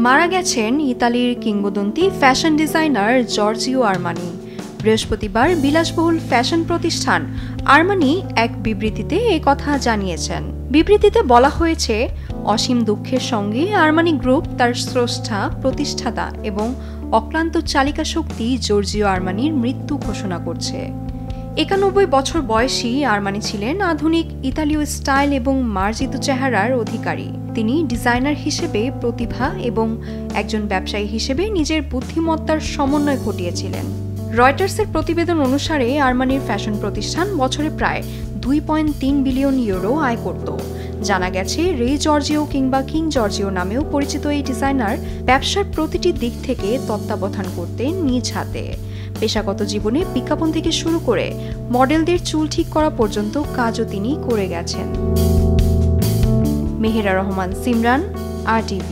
মারা গেছেন ইতালির কিংবদন্তি ফ্যাশন ডিজাইনার জর্জিও আরমানি। বৃহস্পতিবার বিলাসবহুল ফ্যাশন প্রতিষ্ঠান আরমানি এক বিবৃতিতে কথা জানিয়েছেন। বিবৃতিতে বলা হয়েছে, অসীম দুঃখের সঙ্গে আরমানি গ্রুপ তার স্রষ্টা, প্রতিষ্ঠাতা এবং অক্লান্ত চালিকা শক্তি জর্জিও আরমানির মৃত্যু ঘোষণা করছে। ৯১ বছর বয়সী আরমানি ছিলেন আধুনিক ইতালীয় স্টাইল এবং মার্জিত চেহারার অধিকারী। তিনি ডিজাইনার হিসেবে প্রতিভা এবং একজন ব্যবসায়ী হিসেবে নিজের বুদ্ধিমত্তার সমন্বয় ঘটিয়েছিলেন। রয়টার্সের প্রতিবেদন অনুসারে আরমানির ফ্যাশন প্রতিষ্ঠান বছরে প্রায় 2.3 বিলিয়ন ইউরো আয় করত। জানা গেছে, রে জর্জিও কিংবা কিং জর্জিও নামেও পরিচিত এই ডিজাইনার ব্যবসার প্রতিটি দিক থেকে তত্ত্বাবধান করতেন নিজ হাতে। পেশাগত জীবনে বিজ্ঞাপন থেকে শুরু করে মডেলদের চুল ঠিক করা পর্যন্ত কাজও তিনি করে গেছেন। মেহেরা রহমান, সিমরান, RTV।